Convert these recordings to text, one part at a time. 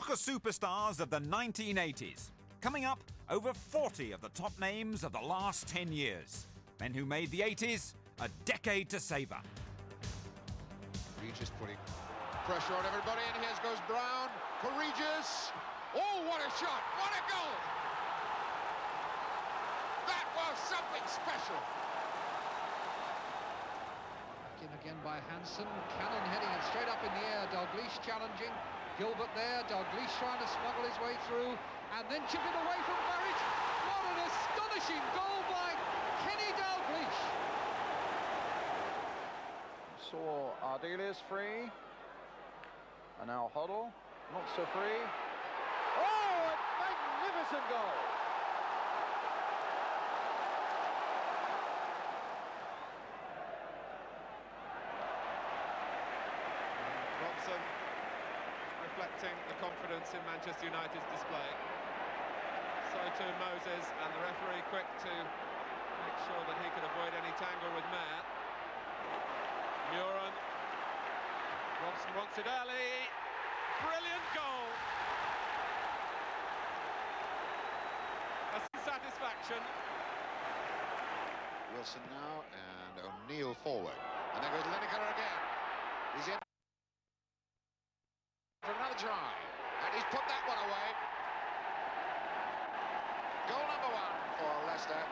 Soccer superstars of the 1980s. Coming up, over 40 of the top names of the last 10 years. Men who made the 80s a decade to savour. Regis putting pressure on everybody, and here goes Brown. Courageous. Oh, what a shot! What a goal! That was something special. Back in again by Hansen. Cannon heading it straight up in the air. Dalglish challenging. Gilbert there. Dalglish trying to smuggle his way through, and then chip it away from Burridge. What an astonishing goal by Kenny Dalglish! Saw Ardelius free, and now Hoddle, not so free. Oh, a magnificent goal! Robson reflecting the confidence in Manchester United's display. So too Moses, and the referee quick to make sure that he could avoid any tangle with Mayer. Muren. Robson wants it early. Brilliant goal. A satisfaction. Wilson now, and O'Neill forward. And there goes Lineker again. He's in for another try. And he's put that one away. Goal number 1 for Leicester.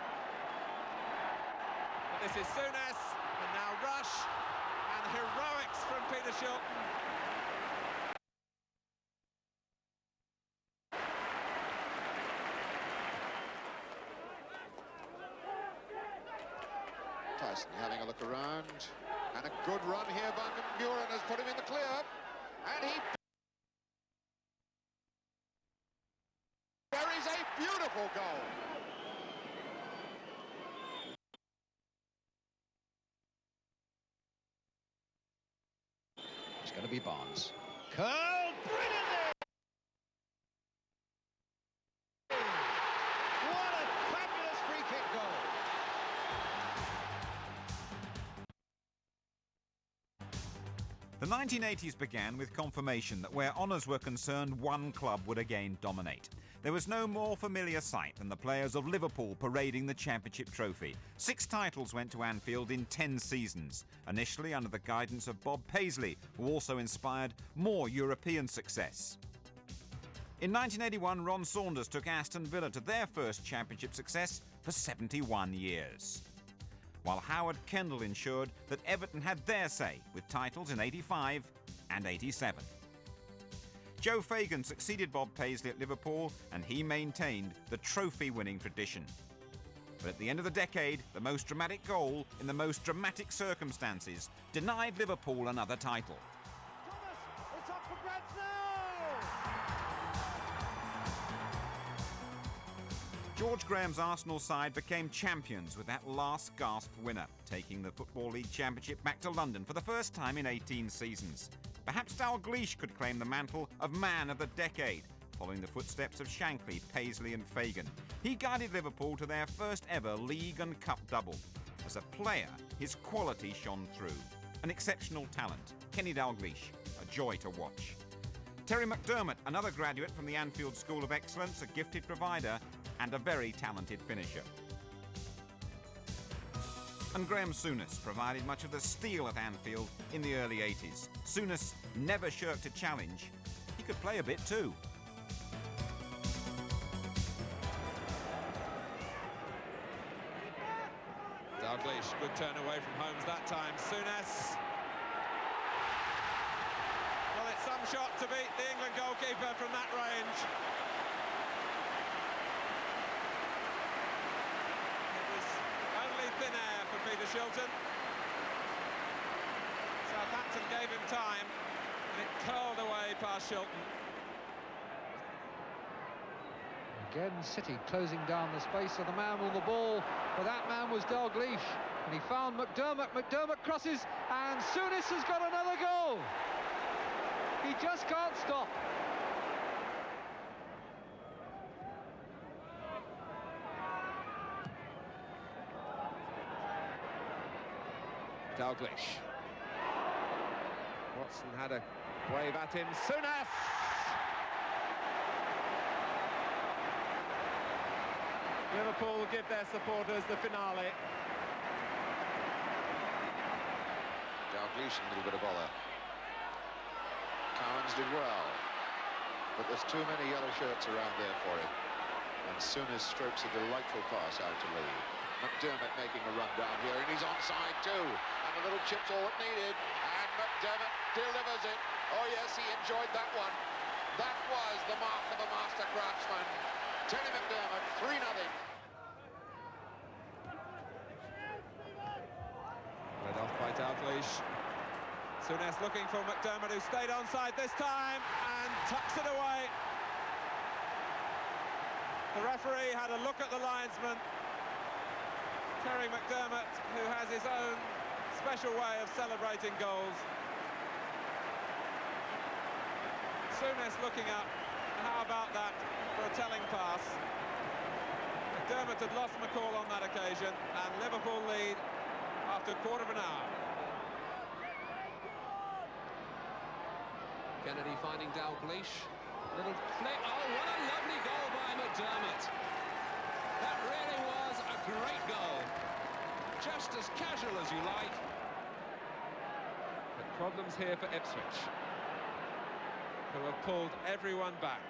But this is Souness, and now Rush. And heroics from Peter Shilton. Tyson having a look around, and a good run here by Muren has put him in the clear, and he buries a beautiful goal. It's going to be Barnes. Curled brilliantly! What a fabulous free kick goal! The 1980s began with confirmation that where honours were concerned, one club would again dominate. There was no more familiar sight than the players of Liverpool parading the Championship trophy. 6 titles went to Anfield in 10 seasons, initially under the guidance of Bob Paisley, who also inspired more European success. In 1981, Ron Saunders took Aston Villa to their first Championship success for 71 years. While Howard Kendall ensured that Everton had their say with titles in 85 and 87. Joe Fagan succeeded Bob Paisley at Liverpool, and he maintained the trophy-winning tradition. But at the end of the decade, the most dramatic goal in the most dramatic circumstances denied Liverpool another title. Thomas, it's up for grabs now! George Graham's Arsenal side became champions with that last gasp winner, taking the Football League Championship back to London for the first time in 18 seasons. Perhaps Dalglish could claim the mantle of Man of the Decade, following the footsteps of Shankly, Paisley and Fagan. He guided Liverpool to their first ever league and cup double. As a player, his quality shone through. An exceptional talent, Kenny Dalglish, a joy to watch. Terry McDermott, another graduate from the Anfield School of Excellence, a gifted provider and a very talented finisher. And Graham Souness provided much of the steel at Anfield in the early 80s. Souness never shirked a challenge. He could play a bit too. Dalglish, good turn away from Holmes that time. Souness. Well, it's some shot to beat the England goalkeeper from that range. It was only thin air for Peter Shilton. Southampton gave him time, and it curled away past Shilton. Again, City closing down the space of the man on the ball, but that man was Dalglish, and he found McDermott. McDermott crosses, and Souness has got another goal. He just can't stop. Dalglish. Watson had a wave at him. Souness! Liverpool will give their supporters the finale. Dalglish, a little bit of bother. Cowans did well, but there's too many yellow shirts around there for him. And Souness strokes a delightful pass out to Lee. McDermott making a run down here, and he's onside too. And a little chip's all it needed, and McDermott delivers it. Oh yes, he enjoyed that one. That was the mark of a master craftsman. Terry McDermott, 3-0. Led off by Dalglish. Souness looking for McDermott, who stayed onside this time and tucks it away. The referee had a look at the linesman, Terry McDermott, who has his own special way of celebrating goals. Souness looking up. How about that for a telling pass? McDermott had lost McCall on that occasion, and Liverpool lead after a quarter of an hour. Kennedy finding Dalglish. Little flick. Oh, what a lovely goal by McDermott. That really was a great goal. Just as casual as you like. But problems here for Ipswich, who have pulled everyone back.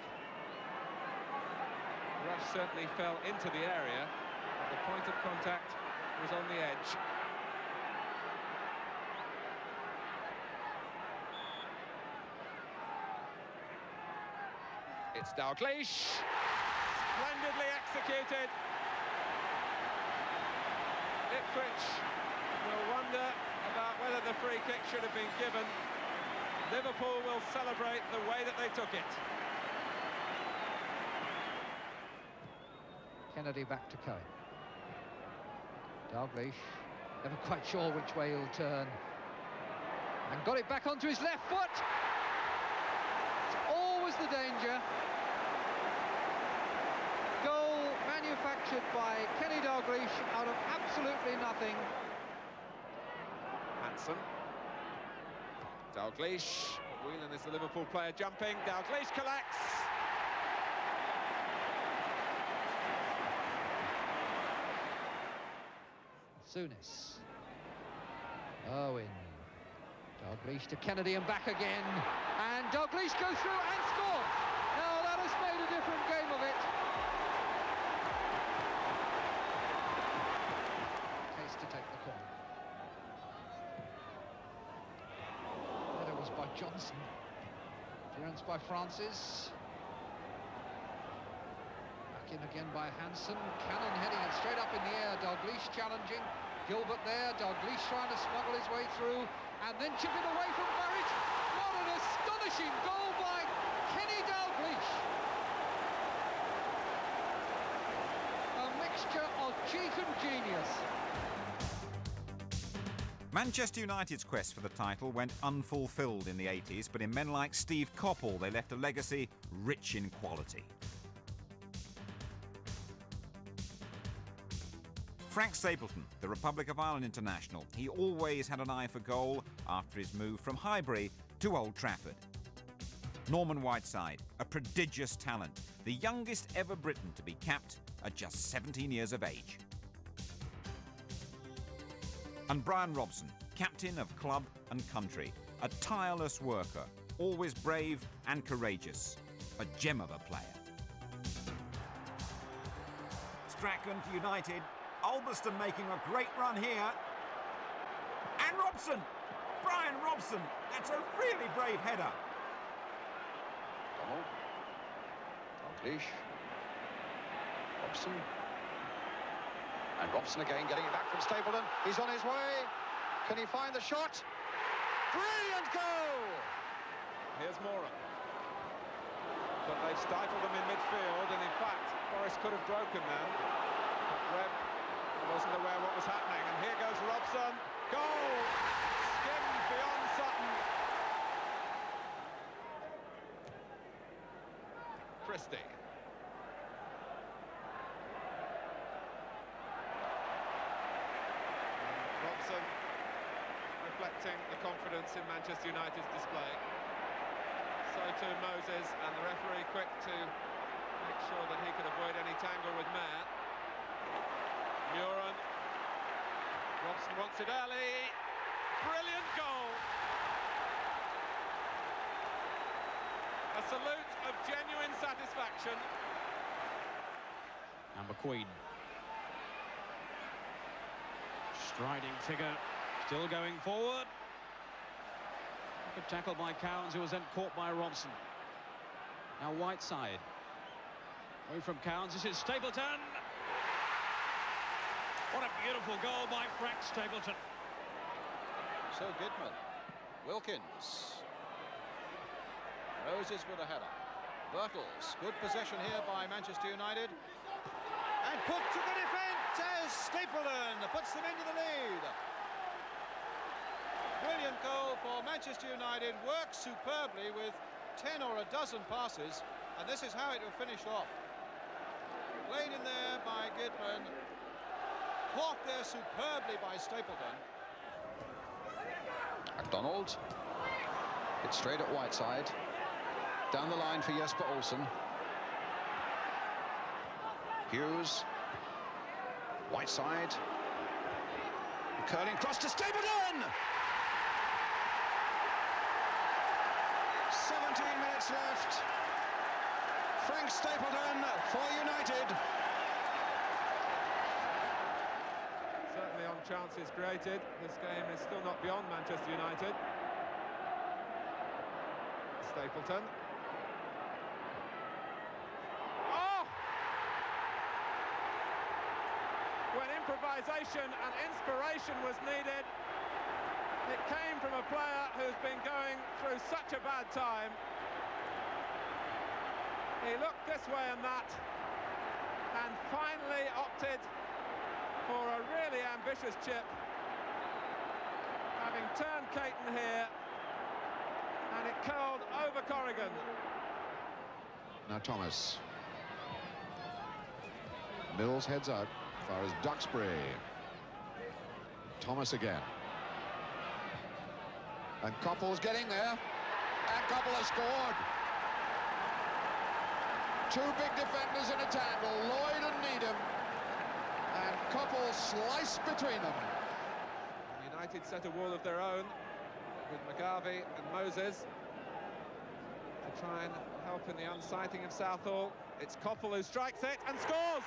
Rush certainly fell into the area, but the point of contact was on the edge. It's Dalglish, splendidly executed. Ipswich will wonder about whether the free kick should have been given. Liverpool will celebrate the way that they took it. Kennedy back to Cohen. Dalglish, never quite sure which way he'll turn. And got it back onto his left foot. It's always the danger. Goal manufactured by Kenny Dalglish out of absolutely nothing. Hansen. Dalglish. Whelan is the Liverpool player jumping. Dalglish collects. Souness. Owen. Dalglish to Kennedy and back again. And Dalglish goes through and scores. Now that has made a different game of it. Case to take the corner. That was by Johnson. Clearance by Francis. Back in again by Hansen. Cannon heading it straight up in the air. Dalglish challenging. Gilbert there. Dalglish trying to smuggle his way through. And then chip it away from Burridge. What an astonishing goal by Kenny Dalglish. A mixture of cheek and genius. Manchester United's quest for the title went unfulfilled in the 80s, but in men like Steve Coppell, they left a legacy rich in quality. Frank Stapleton, the Republic of Ireland international, he always had an eye for goal after his move from Highbury to Old Trafford. Norman Whiteside, a prodigious talent, the youngest ever Briton to be capped at just 17 years of age. And Brian Robson, captain of club and country, a tireless worker, always brave and courageous, a gem of a player. Strachan for United. Ulverston making a great run here. And Robson! Brian Robson! That's a really brave header. Donald. Dalglish. Robson. And Robson again getting it back from Stapleton. He's on his way. Can he find the shot? Brilliant goal! Here's Moran. But they've stifled them in midfield, and in fact, Forrest could have broken them. But Webb wasn't aware what was happening, and here goes Robson. Goal! Skimmed beyond Sutton. Christie. Robson reflecting the confidence in Manchester United's display. So too Moses, and the referee quick to make sure that he could avoid any tangle with Mayer. Muren. Robson wants it early. Brilliant goal. A salute of genuine satisfaction. And McQueen. Striding figure, still going forward. Good tackle by Cowans, who was then caught by Robson. Now Whiteside. Away from Cowans, this is Stapleton. What a beautiful goal by Frank Stapleton. So Goodman, Wilkins, Moses with a header. Birtles, good possession here by Manchester United. And put to the defence as Stapleton puts them into the lead. Brilliant goal for Manchester United, works superbly with 10 or a dozen passes, and this is how it will finish off. Played in there by Goodman, caught there superbly by Stapleton. McDonald, it's straight at Whiteside, down the line for Jesper Olsen. Hughes, Whiteside, curling cross to Stapleton! 17 minutes left. Frank Stapleton for United. Certainly on chances created. This game is still not beyond Manchester United. Stapleton. Oh! When improvisation and inspiration was needed, it came from a player who's been going through such a bad time. He looked this way and that, and finally opted for a really ambitious chip, having turned Caton here, and it curled over Corrigan. Now Thomas. Mills heads out as far as Duxbury. Thomas again. And Coppell's getting there, and Coppell has scored. Two big defenders in a tangle, Lloyd and Needham, and Coppell sliced between them. United set a wall of their own with McGarvey and Moses to try and help in the unsighting of Southall. It's Coppell who strikes it and scores!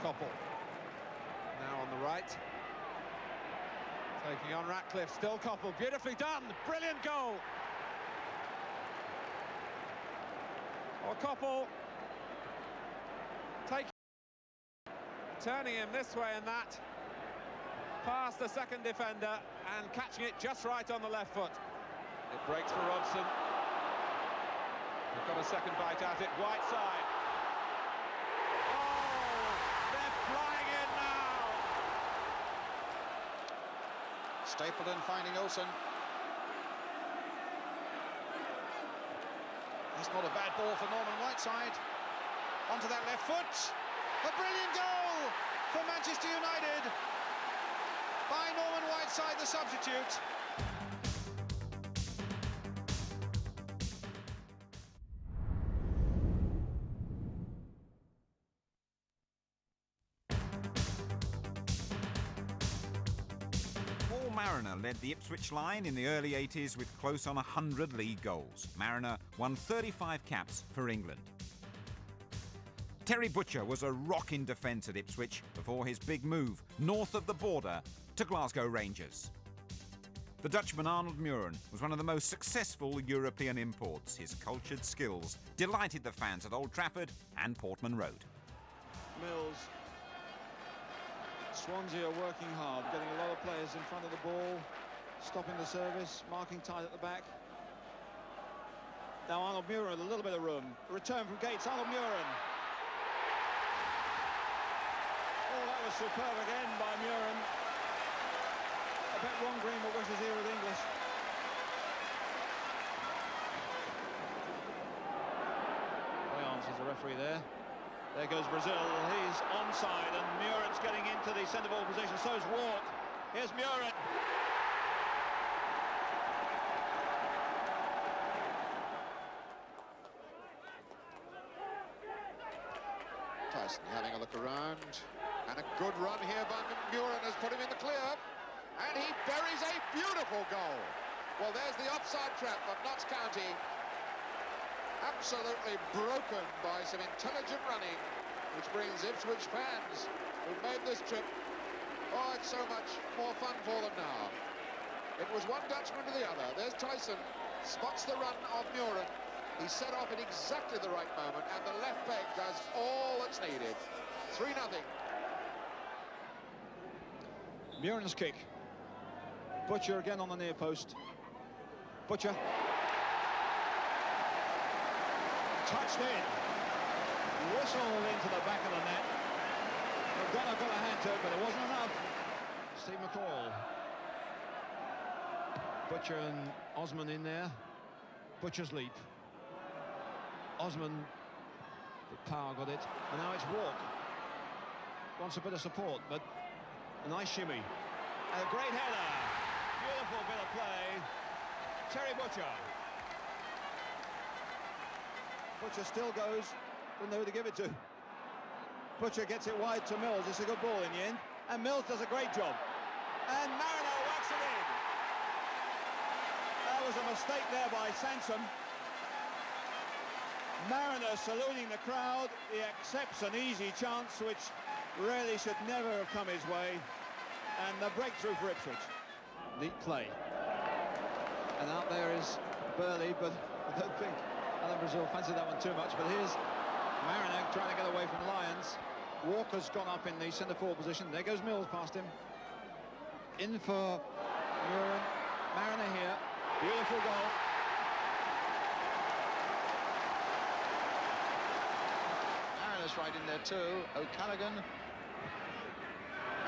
Coppell now on the right, taking on Ratcliffe. Still Coppell, beautifully done, brilliant goal. Or Coppell turning him this way and that, past the second defender and catching it just right on the left foot. It breaks for Robson. We've got a second bite at it. Whiteside. Stapleton finding Olsen. That's not a bad ball for Norman Whiteside. Onto that left foot. A brilliant goal for Manchester United by Norman Whiteside, the substitute. Mariner led the Ipswich line in the early 80s with close on 100 league goals. Mariner won 35 caps for England. Terry Butcher was a rock in defence at Ipswich before his big move north of the border to Glasgow Rangers. The Dutchman Arnold Muren was one of the most successful European imports. His cultured skills delighted the fans at Old Trafford and Portman Road. Mills. Swansea are working hard, getting a lot of players in front of the ball, stopping the service, marking tight at the back. Now Arnold Muren, a little bit of room. Return from Gates, Arnold Muren. Oh, that was superb again by Muren. I bet Ron Greenwood wishes here with English. Boyans is the referee there. There goes Brazil, he's onside, and Muren's getting into the centre ball position, so's Ward. Here's Muren. Tyson having a look around, and a good run here by Muren has put him in the clear, and he buries a beautiful goal. Well, there's the offside trap of Notts County, absolutely broken by some intelligent running, which brings Ipswich fans who've made this trip, oh, it's so much more fun for them now. It was one Dutchman to the other. There's Tyson, spots the run of Muren. He set off at exactly the right moment, and the left peg does all that's needed. 3-0. Muren's kick. Butcher again on the near post. Butcher. Touched in. Whistled into the back of the net. McDonough got a hand to it, but it wasn't enough. Steve McCall. Butcher and Osman in there. Butcher's leap. Osman, the power got it, and now it's Walk. Wants a bit of support, but a nice shimmy. And a great header. Beautiful bit of play. Terry Butcher. Butcher still goes, doesn't know who to give it to. Butcher gets it wide to Mills. It's a good ball in the end, and Mills does a great job. And Mariner whacks it in. That was a mistake there by Sansom. Mariner saluting the crowd. He accepts an easy chance, which really should never have come his way. And the breakthrough for Ipswich. Neat play. And out there is Burley, but I don't think Alan Brazil fancied that one too much. But here's Mariner trying to get away from Lyons. Walker's gone up in the centre-forward position. There goes Mills past him. In for Muren. Mariner here. Beautiful goal. Mariner's right in there too. O'Callaghan.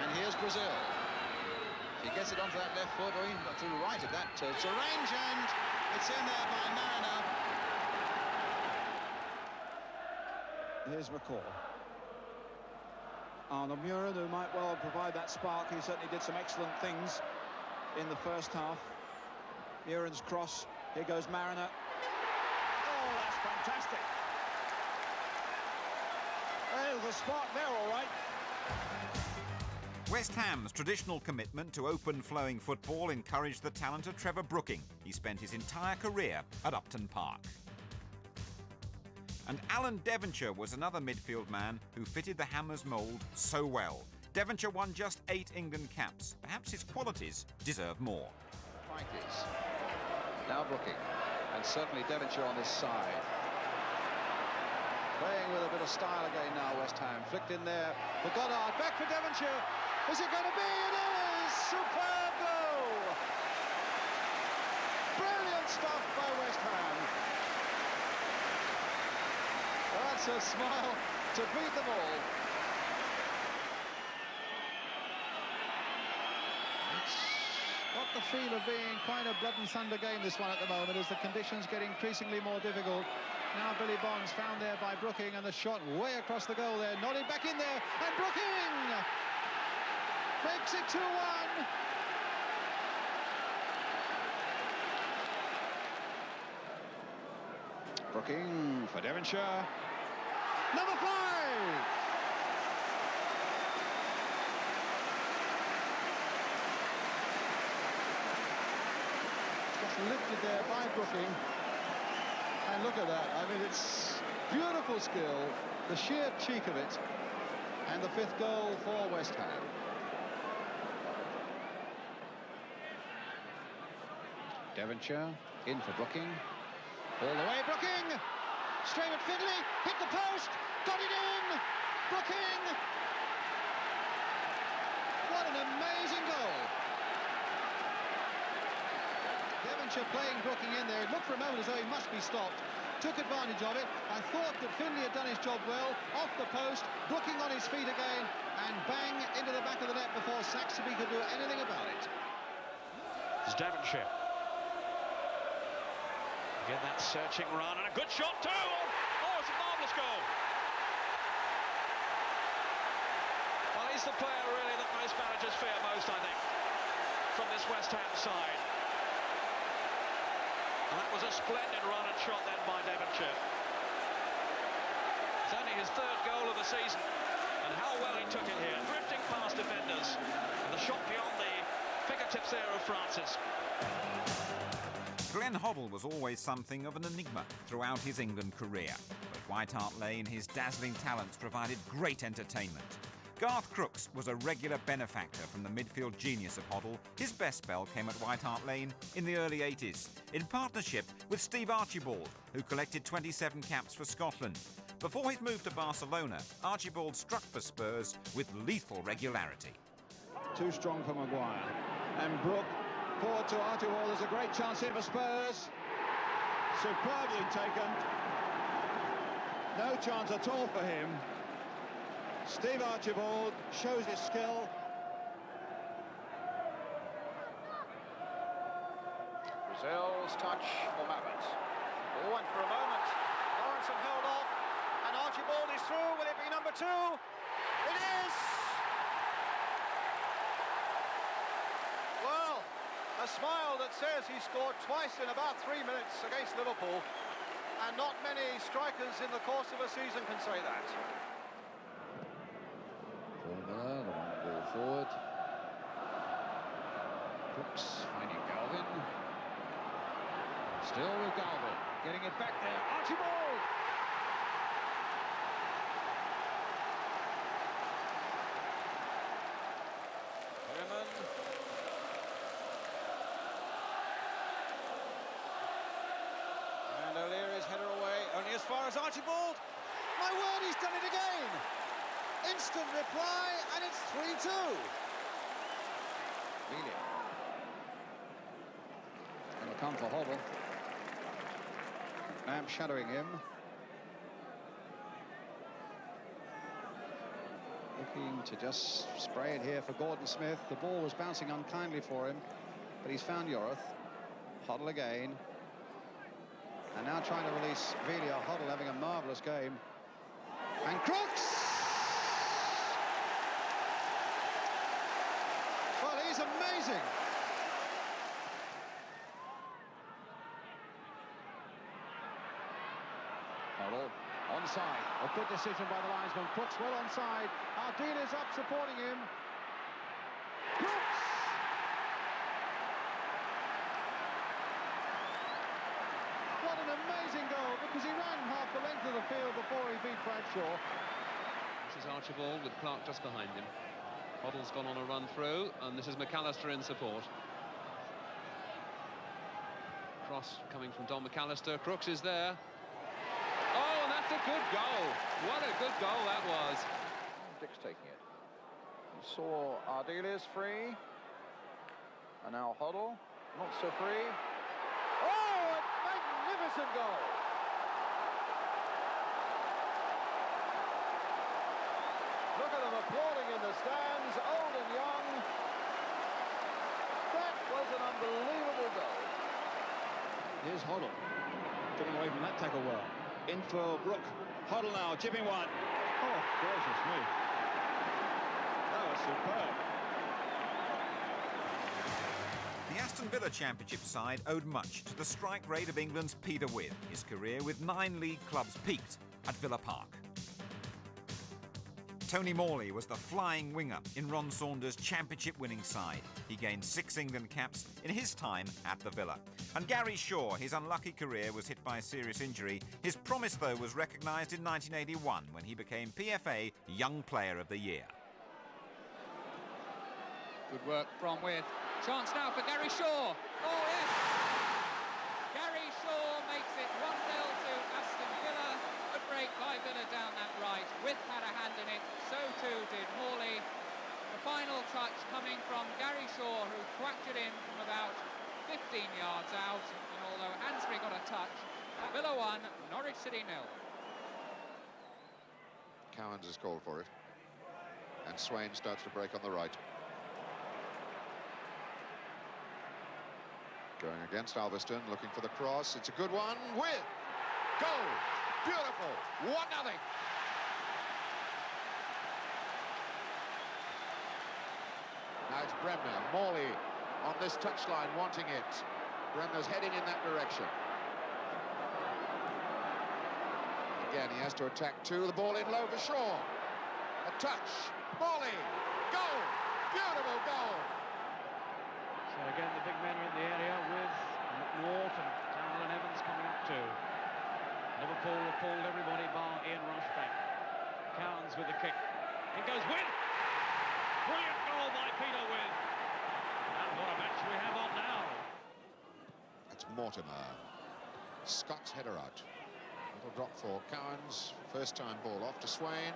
And here's Brazil. He gets it onto that left foot, or even to the right of that. It's a range, and it's in there by Mariner. Here's McCall. Arnold Muren, who might well provide that spark. He certainly did some excellent things in the first half. Muren's cross. Here goes Mariner. Oh, that's fantastic. There's a spark there, all right. West Ham's traditional commitment to open flowing football encouraged the talent of Trevor Brooking. He spent his entire career at Upton Park. And Alan Devonshire was another midfield man who fitted the Hammers mould so well. Devonshire won just 8 England caps. Perhaps his qualities deserve more. Frankies. Now Brooking. And certainly Devonshire on this side. Playing with a bit of style again now, West Ham. Flicked in there for Goddard. Back for Devonshire. Is it going to be? It is! Superb goal! Brilliant stuff by West Ham. That's a smile to beat them all. It's got the feel of being quite a blood and thunder game, this one, at the moment, as the conditions get increasingly more difficult. Now Billy Bonds found there by Brooking, and the shot way across the goal there. Nodded back in there, and Brooking makes it 2-1. Brooking for Devonshire. Number 5. Just lifted there by Brooking. And look at that. I mean, it's beautiful skill, the sheer cheek of it, and the 5th goal for West Ham. Devonshire in for Brooking. All the way, Brooking! Straight at Findlay, hit the post, got it in! Brooking! What an amazing goal! Devonshire playing Brooking in there. It looked for a moment as though he must be stopped. Took advantage of it. I thought that Findlay had done his job well. Off the post, Brooking on his feet again, and bang into the back of the net before Saxby could do anything about it. It's Devonshire. Get that searching run, and a good shot too! Oh, it's a marvellous goal! Well, he's the player really that most managers fear most, I think, from this West Ham side. And that was a splendid run and shot then by Devonshire. It's only his third goal of the season. And how well he took it here, drifting past defenders. And the shot beyond the fingertips there of Francis. Glenn Hoddle was always something of an enigma throughout his England career. But White Hart Lane, his dazzling talents provided great entertainment. Garth Crooks was a regular benefactor from the midfield genius of Hoddle. His best spell came at White Hart Lane in the early 80s, in partnership with Steve Archibald, who collected 27 caps for Scotland. Before his move to Barcelona, Archibald struck for Spurs with lethal regularity. Too strong for Maguire. And Brook forward to Archibald. There's a great chance here for Spurs. Superbly taken. No chance at all for him. Steve Archibald shows his skill. Brazil's touch for Mabbott. Ball went for a moment. Lawrence held off. And Archibald is through. Will it be number 2? It is! Well, a smile that says he scored twice in about 3 minutes against Liverpool. And not many strikers in the course of a season can say that. Miller, the one ball forward. Brooks finding Galvin. Still with Galvin, getting it back there. Archibald! Perriman. And O'Leary's header away, only as far as Archibald. My word, he's done it again! Instant reply, and it's 3-2. Really. It's going to come for Hoddle. Lamb shadowing him. Looking to just spray it here for Gordon Smith. The ball was bouncing unkindly for him, but he's found Yoreth. Hoddle again. And now trying to release Villa. Hoddle having a marvellous game. And Crooks! Well, he's amazing. Hoddle onside. A good decision by the linesman. Crooks well onside. Ardina's up supporting him. Crooks! What an amazing goal, because he ran half the length of the field before he beat Bradshaw. This is Archibald with Clark just behind him. Hoddle's gone on a run through, and this is McAllister in support. Cross coming from Don McAllister. Crooks is there. Oh, and that's a good goal. What a good goal that was. Dick's taking it. He saw Ardelia's free. And now Hoddle, not so free. Oh, a magnificent goal! Look at them applauding in the stands, old and young. That was an unbelievable goal. Here's Hoddle. Getting away from that tackle well. In for Brook. Hoddle now, chipping one. Oh, gracious me. That was superb. The Aston Villa Championship side owed much to the strike rate of England's Peter With. His career with 9 league clubs peaked at Villa Park. Tony Morley was the flying winger in Ron Saunders' championship-winning side. He gained 6 England caps in his time at the Villa. And Gary Shaw, his unlucky career was hit by a serious injury. His promise, though, was recognised in 1981 when he became PFA Young Player of the Year. Good work from With. Chance now for Gary Shaw. Oh, yes! Gary Shaw makes it 1-0 to Aston Villa. A break by Villa down that right. With had a hand in it, so too did Morley. The final touch coming from Gary Shaw, who thwacked it in from about 15 yards out. And although Hansbury got a touch, Villa 1, Norwich City 0. Cowans is called for it. And Swain starts to break on the right. Going against Alveston, looking for the cross. It's a good one. With goal. Beautiful. 1-0. Now it's Bremner. Morley on this touchline wanting it. Bremner's heading in that direction. again. He has to attack two. The ball in low for Shaw. A touch. Volley. Goal. Beautiful goal. So again, the big men are in the area with Ward and Dowell and Evans coming up too. Liverpool have pulled everybody bar Ian Rushback. Cowans with the kick. It goes Wynn. Brilliant goal by Peter Wynn. And what a match we have on now. That's Mortimer. Scott's header out. Little drop for Cowans. First time ball off to Swain.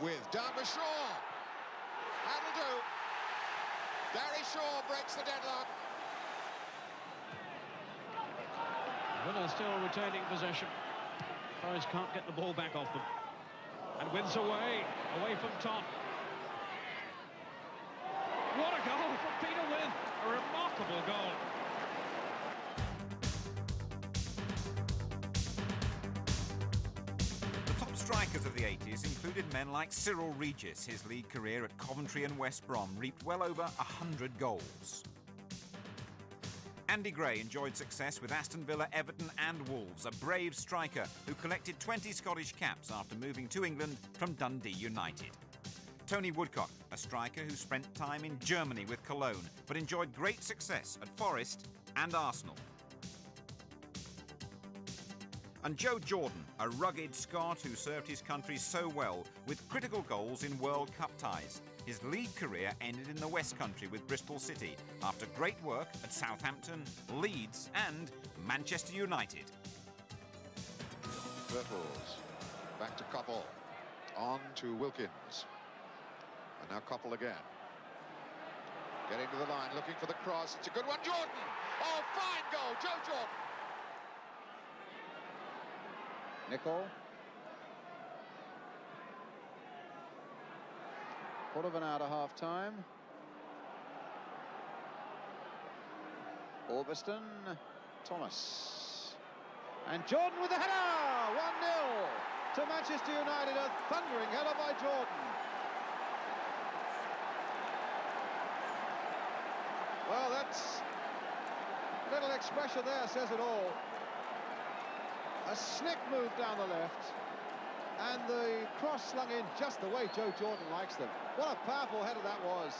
With down to Shaw. That'll do. Gary Shaw breaks the deadlock. Villa still retaining possession. Forest can't get the ball back off them. And wins away from Todd. What a goal from Peter Wynn. A remarkable goal. The top strikers of the 80s included men like Cyril Regis. His league career at Coventry and West Brom reaped well over 100 goals. Andy Gray enjoyed success with Aston Villa, Everton and Wolves, a brave striker who collected 20 Scottish caps after moving to England from Dundee United. Tony Woodcock, a striker who spent time in Germany with Cologne, but enjoyed great success at Forest and Arsenal. And Joe Jordan, a rugged Scot who served his country so well with critical goals in World Cup ties. His league career ended in the West Country with Bristol City after great work at Southampton, Leeds and Manchester United. Purples. Back to Koppel. On to Wilkins. And now Koppel again. Getting to the line, looking for the cross. It's a good one, Jordan! Oh, fine goal, Joe Jordan! Nicol. Quarter of an hour to half-time. Orbiston, Thomas. And Jordan with the header! 1-0 to Manchester United. A thundering header by Jordan. Well, that's a little expression there says it all. A slick move down the left. And the cross slung in just the way Joe Jordan likes them. What a powerful header that was.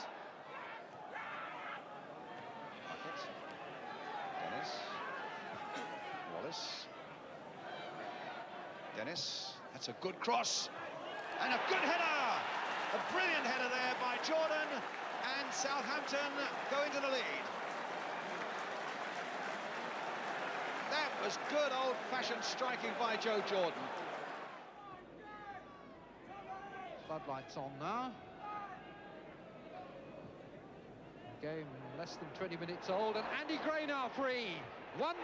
Dennis. Wallace. Dennis. That's a good cross. And a good header. A brilliant header there by Jordan. And Southampton going to the lead. That was good old-fashioned striking by Joe Jordan. Floodlights on now. Game less than 20 minutes old, and Andy Gray now free. 1-0.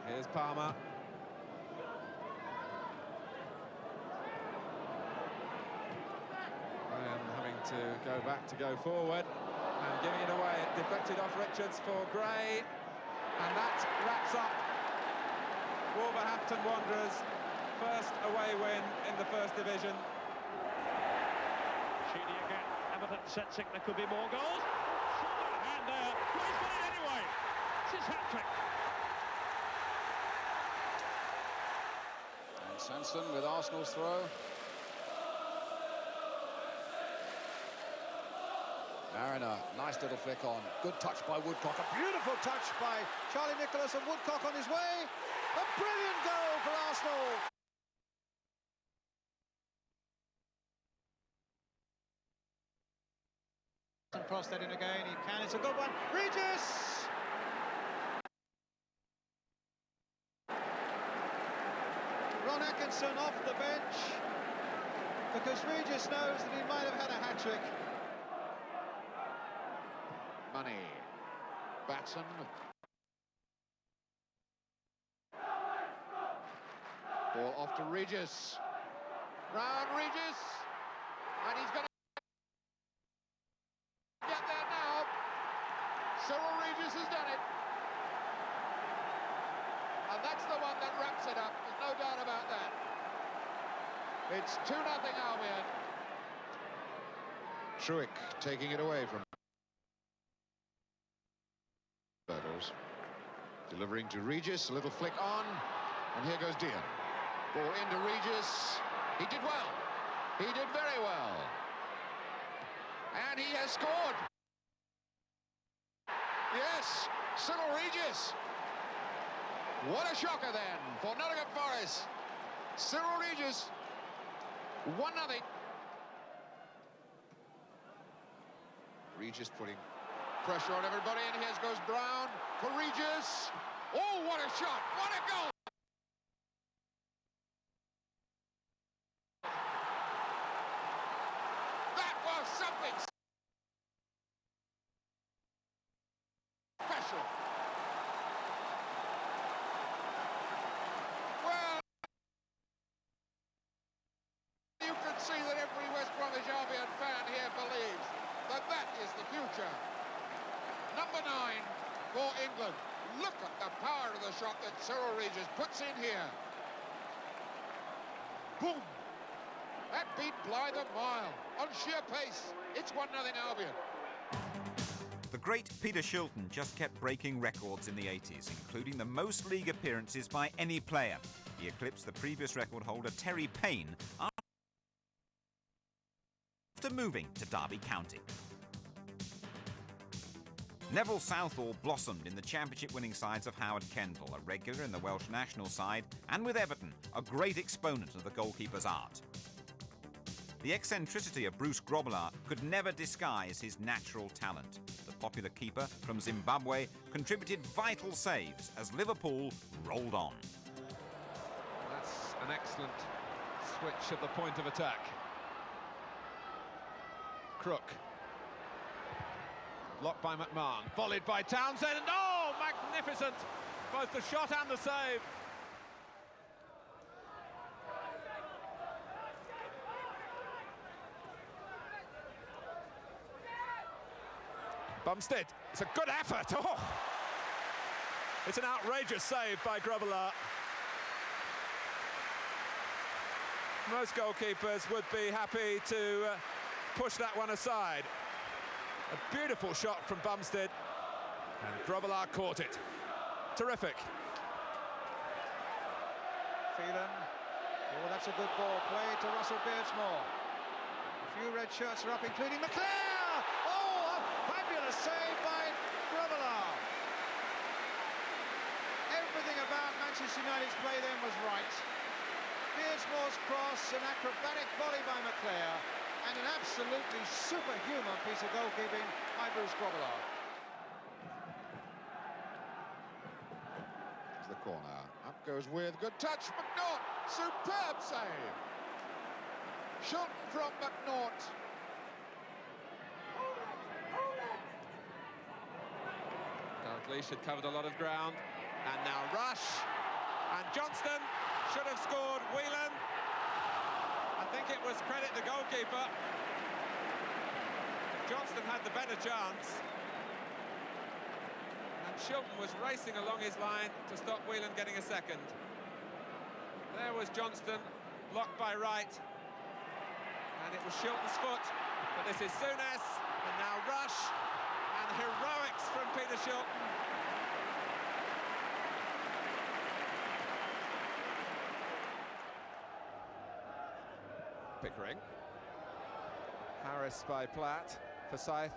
Here's Palmer. And having to go back to go forward and giving it away. It deflected off Richards for Gray. And that wraps up Wolverhampton Wanderers' first away win in the First Division. Sheedy again. Everton sensing there could be more goals. And he's got it anyway. It's his hat-trick. And Sanson with Arsenal's throw. Mariner, nice little flick on. Good touch by Woodcock. A beautiful touch by Charlie Nicholas, and Woodcock on his way. A brilliant goal for Arsenal. And cross that in again. He can. It's a good one. Regis! Ron Atkinson off the bench because Regis knows that he might have had a hat-trick. Money. Batson. Ball off to Regis. Round Regis. And he's going to get there now. Cyril Regis has done it. And that's the one that wraps it up. There's no doubt about that. It's 2-0 Albion. Truick taking it away from Bertels. Delivering to Regis, a little flick on, and here goes Dean. Ball into Regis. He did well. He did very well. And he has scored. Yes, Cyril Regis. What a shocker then for Nottingham Forest. Cyril Regis, 1-0. Regis putting pressure on everybody, and here goes Brown for Regis. Oh, what a shot! What a goal! That was something special. Well, you can see that every West Bromwich Albion fan here believes that that is the future. Number 9 for England. Look at the power of the shot that Cyril Regis puts in here. Boom! That beat Blythe a mile on sheer pace. It's 1-0 Albion. The great Peter Shilton just kept breaking records in the 80s, including the most league appearances by any player. He eclipsed the previous record holder Terry Payne after moving to Derby County. Neville Southall blossomed in the championship-winning sides of Howard Kendall, a regular in the Welsh national side, and with Everton, a great exponent of the goalkeeper's art. The eccentricity of Bruce Grobbelaar could never disguise his natural talent. The popular keeper from Zimbabwe contributed vital saves as Liverpool rolled on. That's an excellent switch at the point of attack. Crook. Blocked by McMahon, volleyed by Townsend, and oh, magnificent! Both the shot and the save. Bumstead, it's a good effort. Oh, it's an outrageous save by Grobbelaar. Most goalkeepers would be happy to push that one aside. A beautiful shot from Bumstead, and Grobbelaar caught it. Terrific. Phelan. Oh, that's a good ball. Play to Russell Beardsmore. A few red shirts are up, including McClare. Oh, a fabulous save by Grobbelaar. Everything about Manchester United's play then was right. Beardsmore's cross, an acrobatic volley by McClare, and an absolutely superhuman piece of goalkeeping by Bruce Grobbelaar. There's the corner. Up goes with good touch. McNaught, superb save. Shilton from McNaught. Dalglish had covered a lot of ground, and now Rush, and Johnston should have scored. Whelan, I think it was credit the goalkeeper. Johnston had the better chance, and Shilton was racing along his line to stop Whelan getting a second. There was Johnston, blocked by Wright, and it was Shilton's foot, but this is Souness, and now Rush, and heroics from Peter Shilton. Pickering. Harris by Platt. Forsyth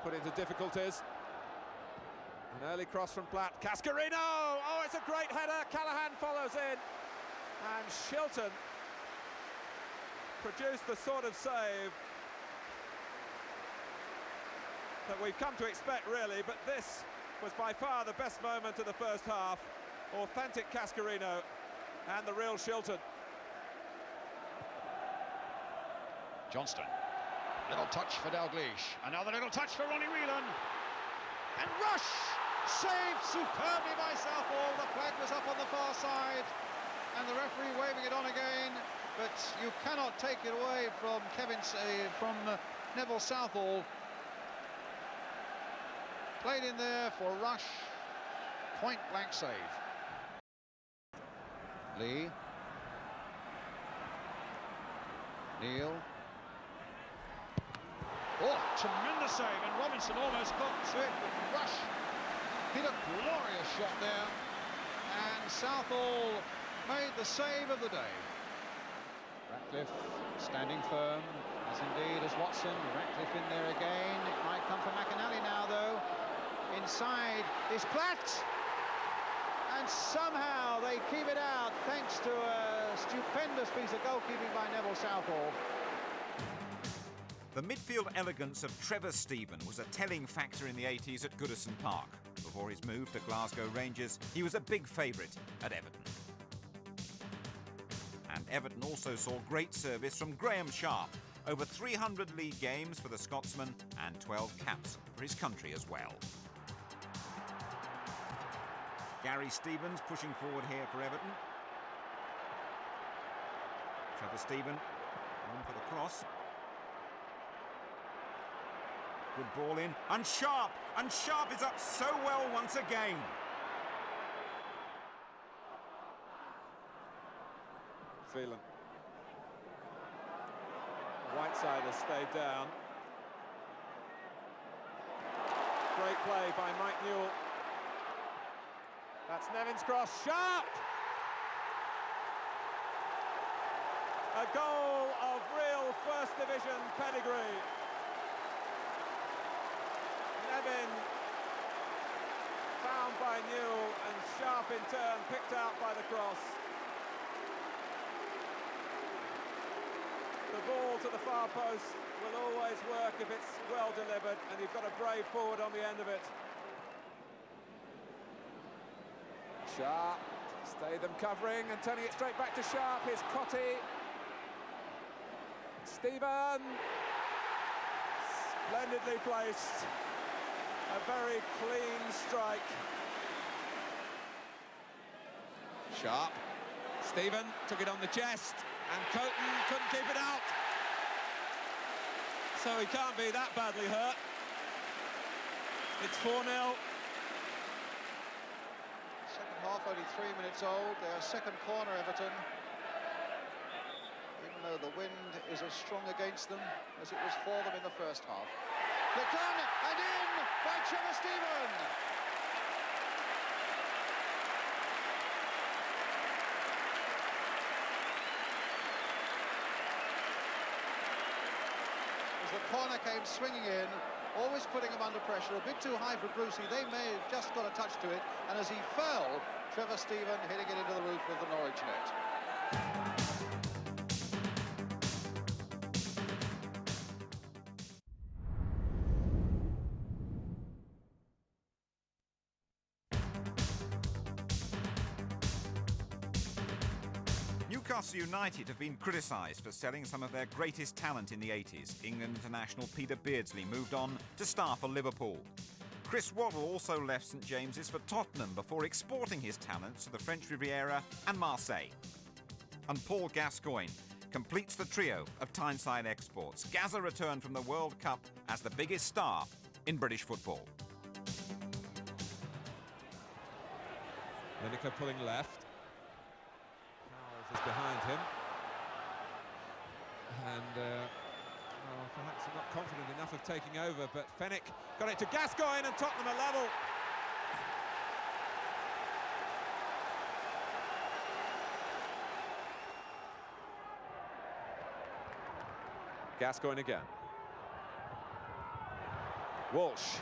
put into difficulties. An early cross from Platt. Cascarino! Oh, it's a great header. Callaghan follows in. And Shilton produced the sort of save that we've come to expect, really, but this was by far the best moment of the first half. Authentic Cascarino and the real Shilton. Johnston. Little touch for Dalglish. Another little touch for Ronnie Whelan. And Rush! Saved superbly by Southall. The flag was up on the far side, and the referee waving it on again. But you cannot take it away from Neville Southall. Played in there for Rush. Point blank save. Lee. Oh, tremendous save, and Robinson almost got to it, but Rush hit a glorious shot there, and Southall made the save of the day. Ratcliffe standing firm, as indeed as Watson. Ratcliffe in there again. It might come for McAnally now, though. Inside is Platt, and somehow they keep it out thanks to a stupendous piece of goalkeeping by Neville Southall. The midfield elegance of Trevor Steven was a telling factor in the 80s at Goodison Park. Before his move to Glasgow Rangers, he was a big favourite at Everton. And Everton also saw great service from Graham Sharp. Over 300 league games for the Scotsman and 12 caps for his country as well. Gary Stevens pushing forward here for Everton. Trevor Steven on for the cross. Good ball in, and Sharp is up so well once again. Phelan. Whiteside has stayed down. Great play by Mike Newell. That's Nevin's cross. Sharp! A goal of real First Division pedigree. Nevin found by Newell, and Sharp in turn picked out by the cross. The ball to the far post will always work if it's well delivered, and you've got a brave forward on the end of it. Sharp, stay them covering and turning it straight back to Sharp. Here's Cotty. Stephen. Splendidly placed. A very clean strike. Sharp. Stephen took it on the chest, and Coton couldn't keep it out. So he can't be that badly hurt. It's 4-0. Second half only 3 minutes old. Their second corner, Everton. Even though the wind is as strong against them as it was for them in the first half. Flicked on and in by Trevor Steven. As the corner came swinging in, always putting him under pressure, a bit too high for Brucey. They may have just got a touch to it, and as he fell, Trevor Steven hitting it into the roof of the Norwich net. Newcastle United have been criticised for selling some of their greatest talent in the 80s. England international Peter Beardsley moved on to star for Liverpool. Chris Waddle also left St James's for Tottenham before exporting his talents to the French Riviera and Marseille. And Paul Gascoigne completes the trio of Tyneside exports. Gazza returned from the World Cup as the biggest star in British football. Lineker pulling left. Is behind him, and well, perhaps not confident enough of taking over, but Fenwick got it to Gascoigne, and Tottenham are level. Gascoigne again. Walsh.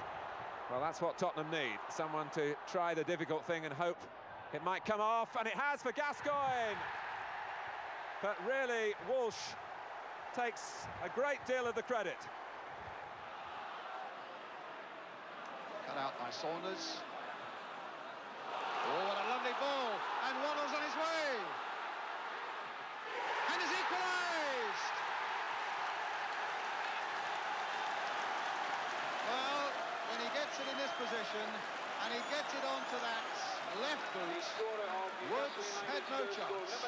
Well, that's what Tottenham need, someone to try the difficult thing and hope it might come off, and it has for Gascoigne. But really, Walsh takes a great deal of the credit. Cut out by Saunders. Oh, what a lovely ball! And Waddle's on his way! And is equalised! Well, when he gets it in this position, and he gets it onto that left boot, Woods had no chance.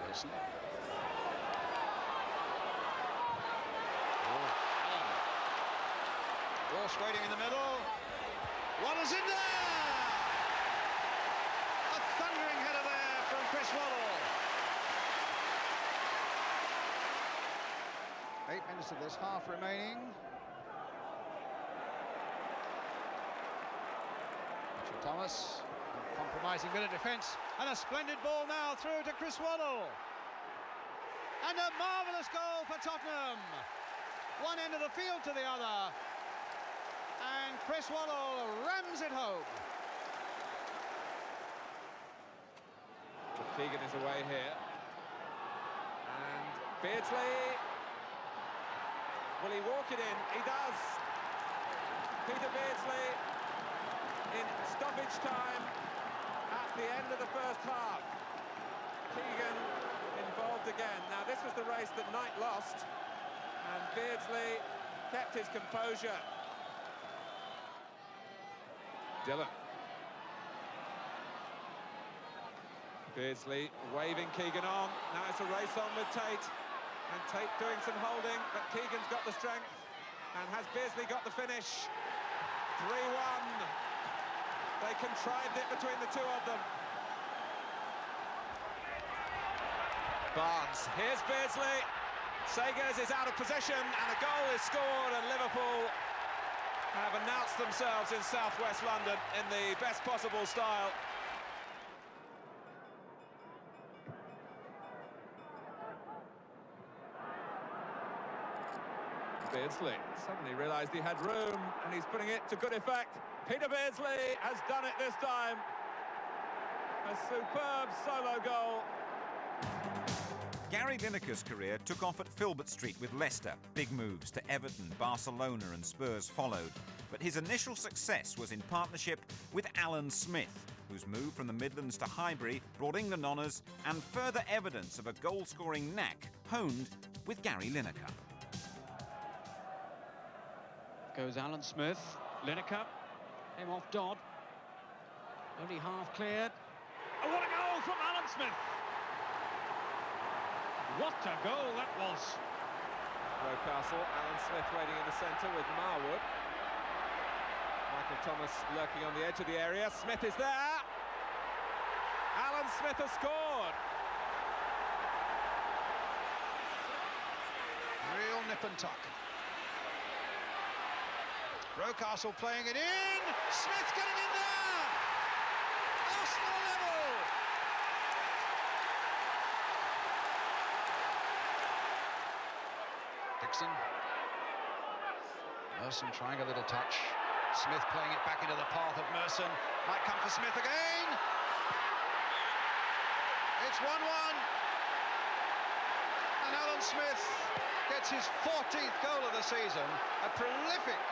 Wilson. Walsh waiting in the middle. Waddle's in there! A thundering header there from Chris Waddle. 8 minutes of this half remaining. Richard Thomas, compromising bit of defence, and a splendid ball now through to Chris Waddle. And a marvellous goal for Tottenham. One end of the field to the other. And Chris Waddle rams it home. Keegan is away here. And Beardsley. Will he walk it in? He does. Peter Beardsley in stoppage time at the end of the first half. Keegan involved again. Now this was the race that Knight lost, and Beardsley kept his composure. Dillon. Beardsley waving Keegan on. Now it's a race on with Tate. And Tate doing some holding, but Keegan's got the strength. And has Beardsley got the finish? 3-1. They contrived it between the two of them. Barnes, here's Beardsley. Sagers is out of possession and a goal is scored, and Liverpool have announced themselves in southwest London in the best possible style. Beardsley suddenly realised he had room, and he's putting it to good effect. Peter Beardsley has done it this time. A superb solo goal. Gary Lineker's career took off at Filbert Street with Leicester. Big moves to Everton, Barcelona and Spurs followed. But his initial success was in partnership with Alan Smith, whose move from the Midlands to Highbury brought England honours and further evidence of a goal-scoring knack honed with Gary Lineker. Goes Alan Smith. Lineker. Came off Dodd. Only half cleared. Oh, what a goal from Alan Smith! What a goal that was! Rocastle, Alan Smith waiting in the centre with Marwood. Michael Thomas lurking on the edge of the area. Smith is there. Alan Smith has scored. Real nip and tuck. Rocastle playing it in. Smith getting in there. Arsenal level. Dixon. Merson trying a little touch. Smith playing it back into the path of Merson. Might come for Smith again. It's 1-1. And Alan Smith gets his 14th goal of the season. A prolific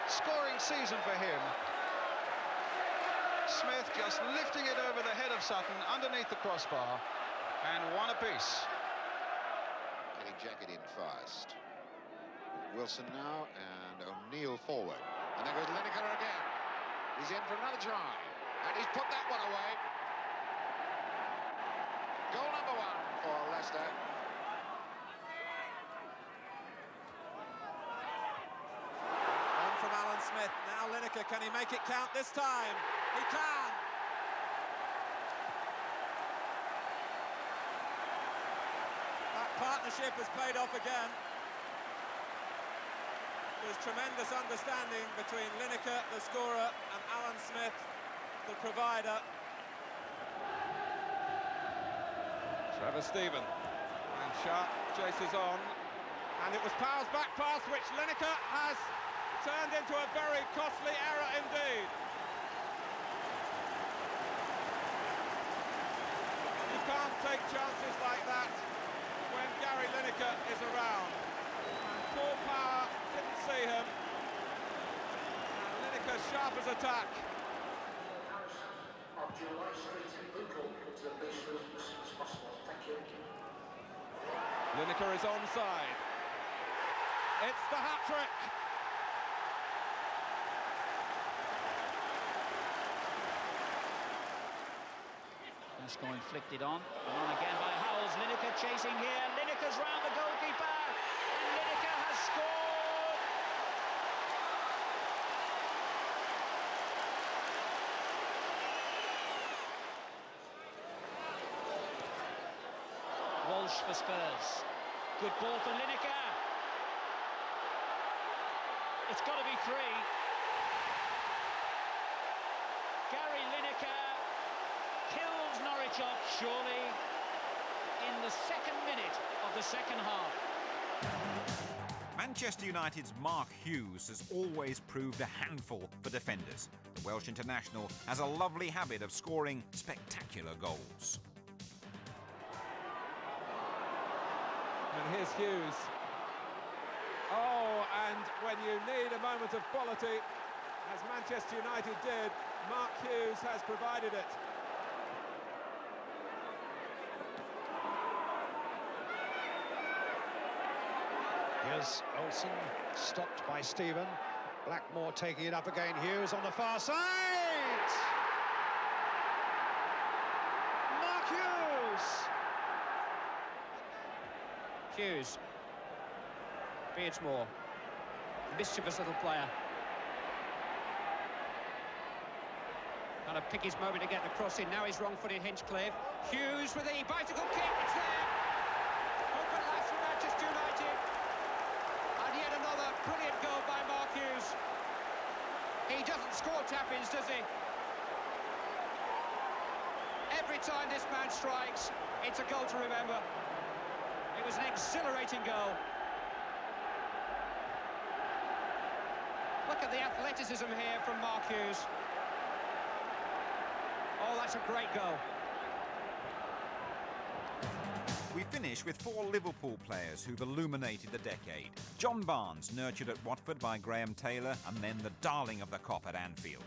scoring season for him. Smith just lifting it over the head of Sutton underneath the crossbar, and one apiece. Getting Jacket in fast. Wilson now, and O'Neill forward. And there goes Lineker again. He's in for another try, and he's put that one away. Goal number 1 for Leicester. From Alan Smith, now Lineker, can he make it count this time? He can! That partnership has paid off again. There's tremendous understanding between Lineker, the scorer, and Alan Smith, the provider. Trevor Stephen, and Sharp chases on, and it was Powell's back pass which Lineker has turned into a very costly error indeed. You can't take chances like that when Gary Lineker is around. And Paul Power didn't see him. And Lineker sharp as a tack. Lineker is onside. It's the hat-trick. Go inflicted on again by Howells. Lineker chasing here. Lineker's round the goalkeeper, and Lineker has scored. Walsh for Spurs. Good ball for Lineker. It's got to be 3. Gary Lineker kills Norwich off, surely, in the second minute of the second half. Manchester United's Mark Hughes has always proved a handful for defenders. The Welsh international has a lovely habit of scoring spectacular goals. And here's Hughes. Oh, and when you need a moment of quality, as Manchester United did, Mark Hughes has provided it. Here's Olsen, stopped by Stephen. Blackmore taking it up again. Hughes on the far side! Mark Hughes! Hughes. Beardsmore. Mischievous little player. Trying to pick his moment to get the cross in. Now he's wrong-footed Hinchcliffe. Hughes with the bicycle kick. It's there! Open life for Manchester United. And yet another brilliant goal by Mark Hughes. He doesn't score tap-ins, does he? Every time this man strikes, it's a goal to remember. It was an exhilarating goal. Look at the athleticism here from Mark Hughes. Oh, that's a great goal. We finish with 4 Liverpool players who've illuminated the decade. John Barnes, nurtured at Watford by Graham Taylor, and then the darling of the Kop at Anfield.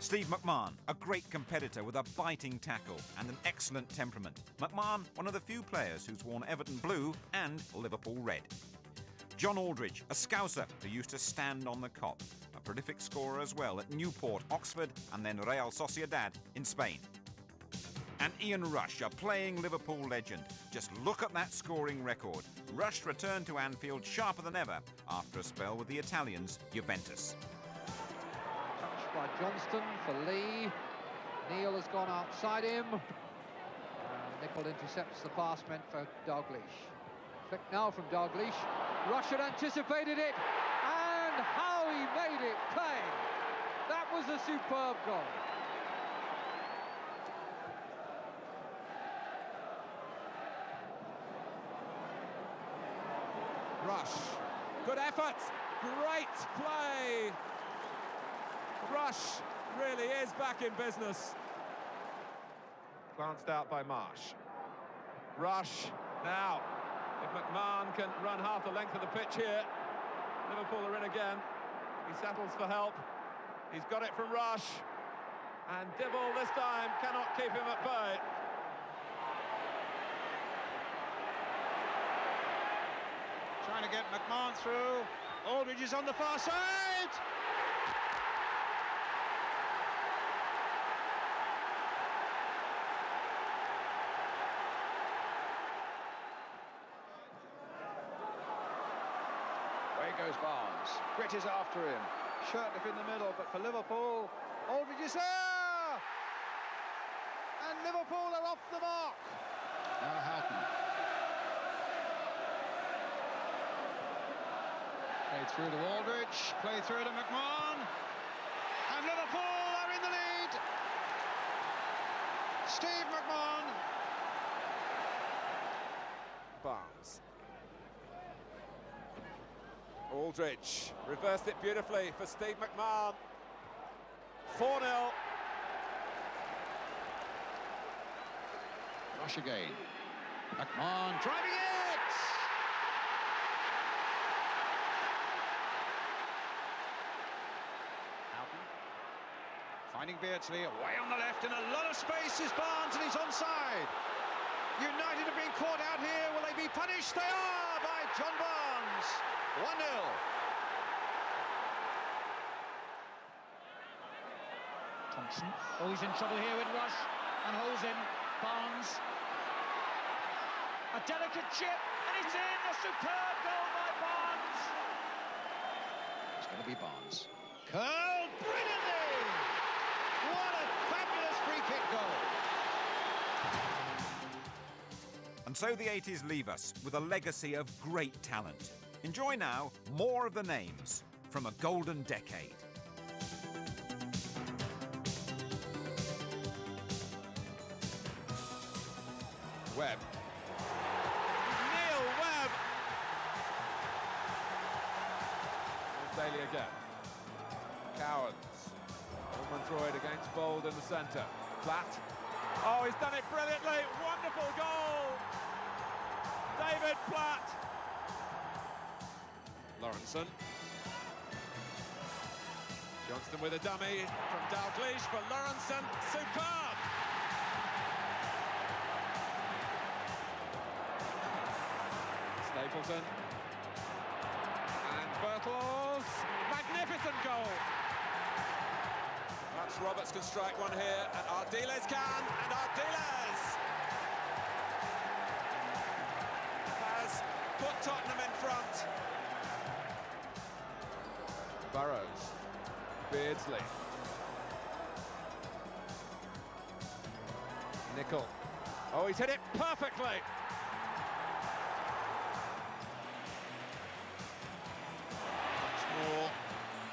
Steve McMahon, a great competitor with a biting tackle and an excellent temperament. McMahon, one of the few players who's worn Everton blue and Liverpool red. John Aldridge, a Scouser who used to stand on the Kop, a prolific scorer as well at Newport, Oxford, and then Real Sociedad in Spain. And Ian Rush, a playing Liverpool legend. Just look at that scoring record. Rush returned to Anfield sharper than ever after a spell with the Italians, Juventus. Touch by Johnston for Lee. Neil has gone outside him. Nicol intercepts the pass meant for Dalglish. Flick now from Dalglish. Rush had anticipated it, and how he made it pay. That was a superb goal. Rush. Good effort. Great play. Rush really is back in business. Glanced out by Marsh. Rush now. If McMahon can run half the length of the pitch here, Liverpool are in again. He settles for help. He's got it from Rush. And Dibble this time cannot keep him at bay. Trying to get McMahon through. Aldridge is on the far side. Away goes Barnes. Grit is after him. Shirtliff in the middle, but for Liverpool, Aldridge is there! And Liverpool are off the mark. Now Houghton. Play through to Aldridge, play through to McMahon, and Liverpool are in the lead. Steve McMahon. Barnes. Aldridge reversed it beautifully for Steve McMahon. 4-0. Rush again. McMahon driving it! Houghton. Finding Beardsley away on the left, in a lot of space is Barnes, and he's onside. United are being caught out here. Will they be punished? They are by John Barnes. 1-0. Thompson. Oh, he's in trouble here with Rush and holds him. Barnes. A delicate chip, and it's in. A superb goal by Barnes. It's going to be Barnes. Curled brilliantly! What a fabulous free kick goal! And so the 80s leave us with a legacy of great talent. Enjoy now more of the names from a golden decade. Webb. Neil Webb! There's Bailey again. Cowans. Ulman against Bold in the centre. Platt. Oh, he's done it brilliantly! Wonderful goal! David Platt! Lawrenson. Johnston with a dummy from Dalglish for Lawrenson. Superb! Stapleton. And Birtles. Magnificent goal! Perhaps Roberts can strike one here, and Ardiles can, and Ardiles has put Tottenham in front. Burrows, Beardsley, Nicol. Oh, he's hit it perfectly. Much more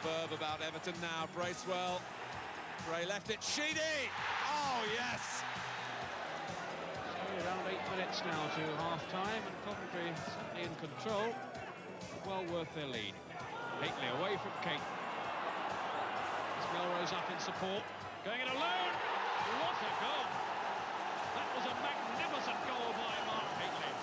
verb about Everton now. Bracewell. Gray left it, Sheedy! Oh, yes! So around 8 minutes now to half-time, and Coventry certainly in control. Well worth their lead. Hately away from King. As Melrose up in support. Going it alone! What a goal! That was a magnificent goal by Mark Hately.